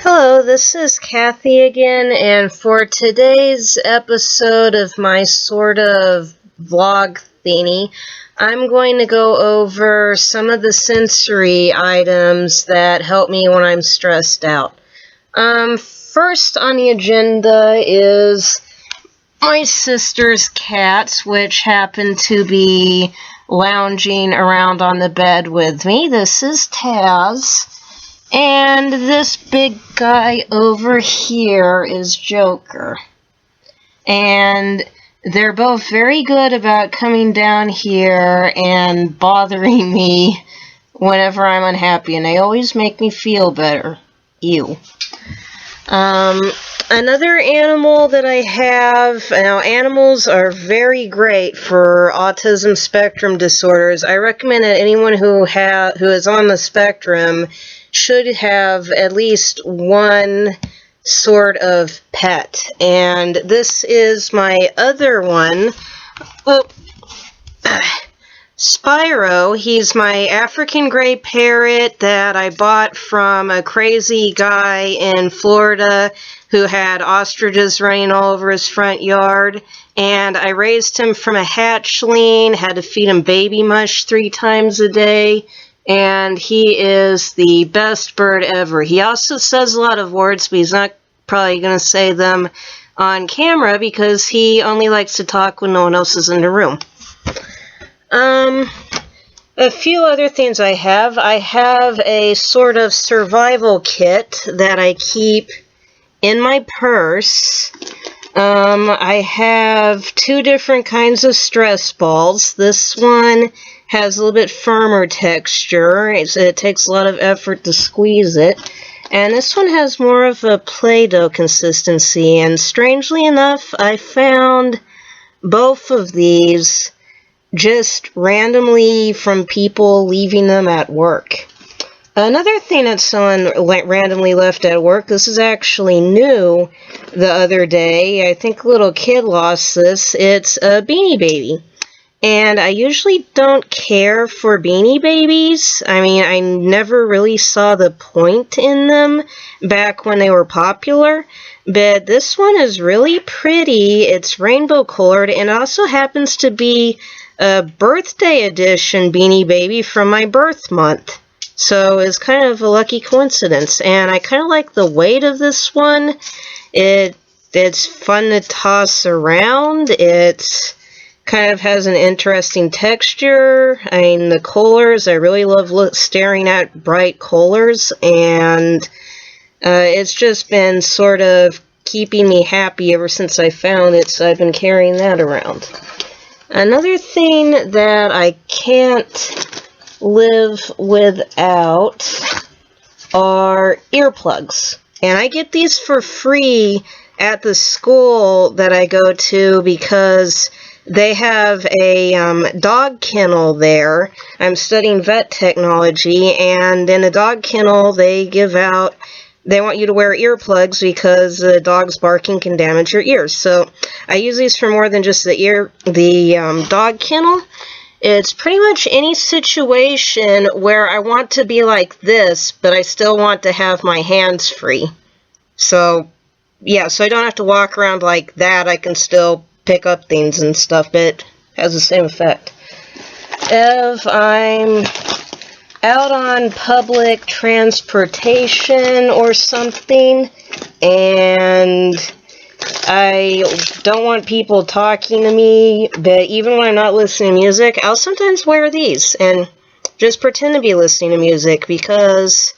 Hello, this is Kathy again, and for today's episode of my sort of vlog thingy, I'm going to go over some of the sensory items that help me when I'm stressed out. First on the agenda is my sister's cats, which happen to be lounging around on the bed with me. This is Taz. And this big guy over here is Joker. And they're both very good about coming down here and bothering me whenever I'm unhappy, and they always make me feel better. Ew. Another animal that I have, now animals are very great for autism spectrum disorders. I recommend that anyone who is on the spectrum should have at least one sort of pet. And this is my other one. Oh, Spyro. He's my African gray parrot that I bought from a crazy guy in Florida who had ostriches running all over his front yard. And I raised him from a hatchling, had to feed him baby mush 3 times a day. And he is the best bird ever. He also says a lot of words, but he's not probably going to say them on camera because he only likes to talk when no one else is in the room. A few other things I have. I have a sort of survival kit that I keep in my purse. I have 2 different kinds of stress balls. This one has a little bit firmer texture. It takes a lot of effort to squeeze it. And this one has more of a Play-Doh consistency. And strangely enough, I found both of these just randomly from people leaving them at work. Another thing that someone randomly left at work, this is actually new the other day. I think a little kid lost this. It's a Beanie Baby. And I usually don't care for Beanie Babies. I mean, I never really saw the point in them back when they were popular. But this one is really pretty. It's rainbow colored, and it also happens to be a birthday edition Beanie Baby from my birth month. So it's kind of a lucky coincidence. And I kind of like the weight of this one. It's fun to toss around. It's kind of has an interesting texture. I mean, the colors, I really love staring at bright colors, and it's just been sort of keeping me happy ever since I found it, so I've been carrying that around. Another thing that I can't live without are earplugs, and I get these for free at the school that I go to because they have a dog kennel there. I'm studying vet technology, and in a dog kennel they want you to wear earplugs because the dog's barking can damage your ears. So I use these for more than just the dog kennel. It's pretty much any situation where I want to be like this, but I still want to have my hands free. So yeah, so I don't have to walk around like that. I can still pick up things and stuff, but it has the same effect. If I'm out on public transportation or something and I don't want people talking to me, but even when I'm not listening to music, I'll sometimes wear these and just pretend to be listening to music, because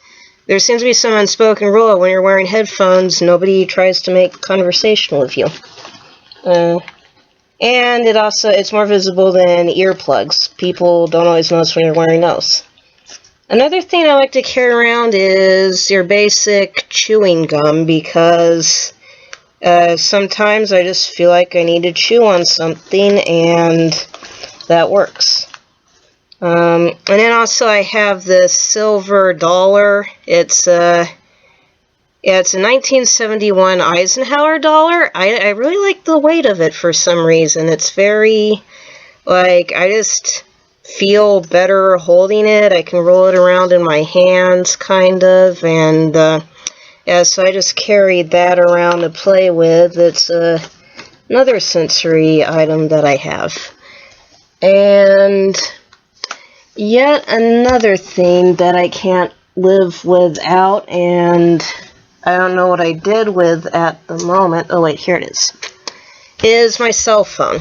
there seems to be some unspoken rule when you're wearing headphones, nobody tries to make conversation with you. And it's more visible than earplugs. People don't always notice when you're wearing those. Another thing I like to carry around is your basic chewing gum, because sometimes I just feel like I need to chew on something, and that works. And then also I have this silver dollar. It's a 1971 Eisenhower dollar. I really like the weight of it for some reason. It's very, I just feel better holding it. I can roll it around in my hands, kind of, and Yeah, so I just carried that around to play with. It's another sensory item that I have. And yet another thing that I can't live without, and I don't know what I did with at the moment. Oh wait, here it is my cell phone.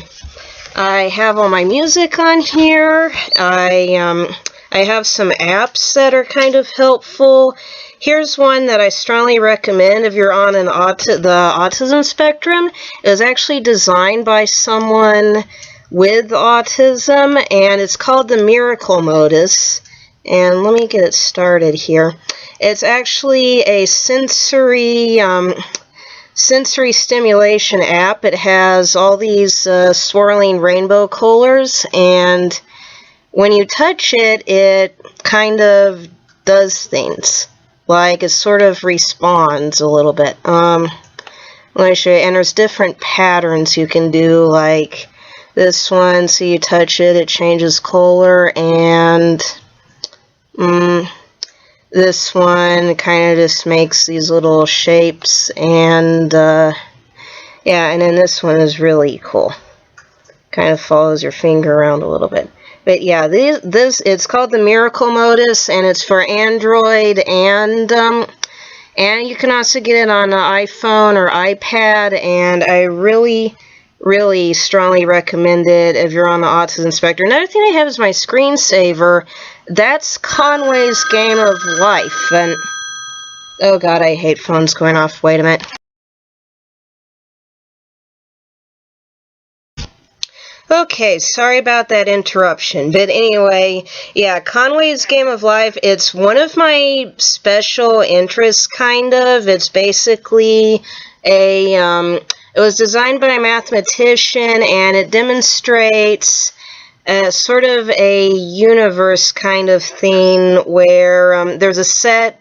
I have all my music on here. I have some apps that are kind of helpful. Here's one that I strongly recommend if you're on the autism spectrum. It was actually designed by someone with autism, and it's called the Miracle Modus. And let me get it started here. It's actually a sensory stimulation app. It has all these swirling rainbow colors, and when you touch it, it kind of does things. Like, it sort of responds a little bit. Let me show you. And there's different patterns you can do, like this one. So you touch it, it changes color, and this one kind of just makes these little shapes, and yeah, and then this one is really cool. Kind of follows your finger around a little bit. But yeah, it's called the Miracle Modus, and it's for Android, and you can also get it on an iPhone or iPad, and I really, really strongly recommend it if you're on the autism spectrum. Another thing I have is my screensaver. That's Conway's Game of Life, and oh god, I hate phones going off. Wait a minute. Okay, sorry about that interruption, but anyway, yeah, Conway's Game of Life, it's one of my special interests, kind of. It's basically it was designed by a mathematician, and it demonstrates sort of a universe kind of thing where there's a set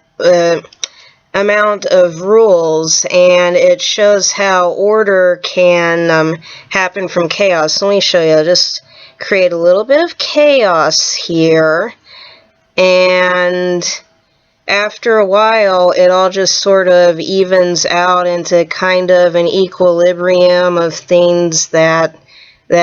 amount of rules, and it shows how order can happen from chaos. Let me show you. I'll just create a little bit of chaos here, and after a while it all just sort of evens out into kind of an equilibrium of things that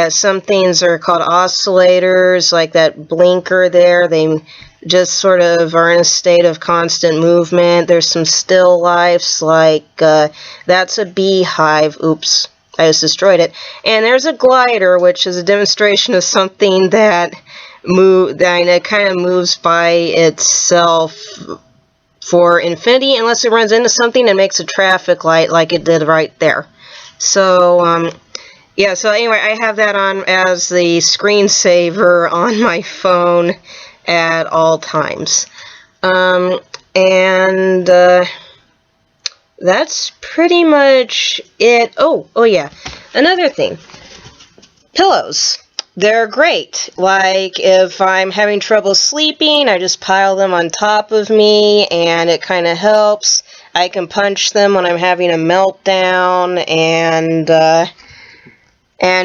some things are called oscillators, like that blinker there. They just sort of are in a state of constant movement. There's some still lifes, like that's a beehive. Oops, I just destroyed it. And there's a glider, which is a demonstration of something that kind of moves by itself for infinity, unless it runs into something and makes a traffic light, like it did right there. So yeah, so anyway, I have that on as the screensaver on my phone at all times. And that's pretty much it. Oh yeah, another thing. Pillows. They're great. Like, if I'm having trouble sleeping, I just pile them on top of me, and it kind of helps. I can punch them when I'm having a meltdown, and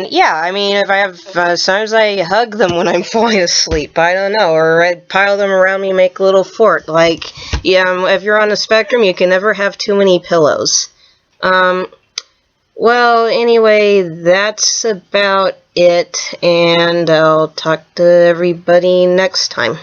yeah, I mean, if I have, sometimes I hug them when I'm falling asleep, I don't know, or I pile them around me and make a little fort. Like, yeah, if you're on the spectrum, you can never have too many pillows. Well, anyway, that's about it, and I'll talk to everybody next time.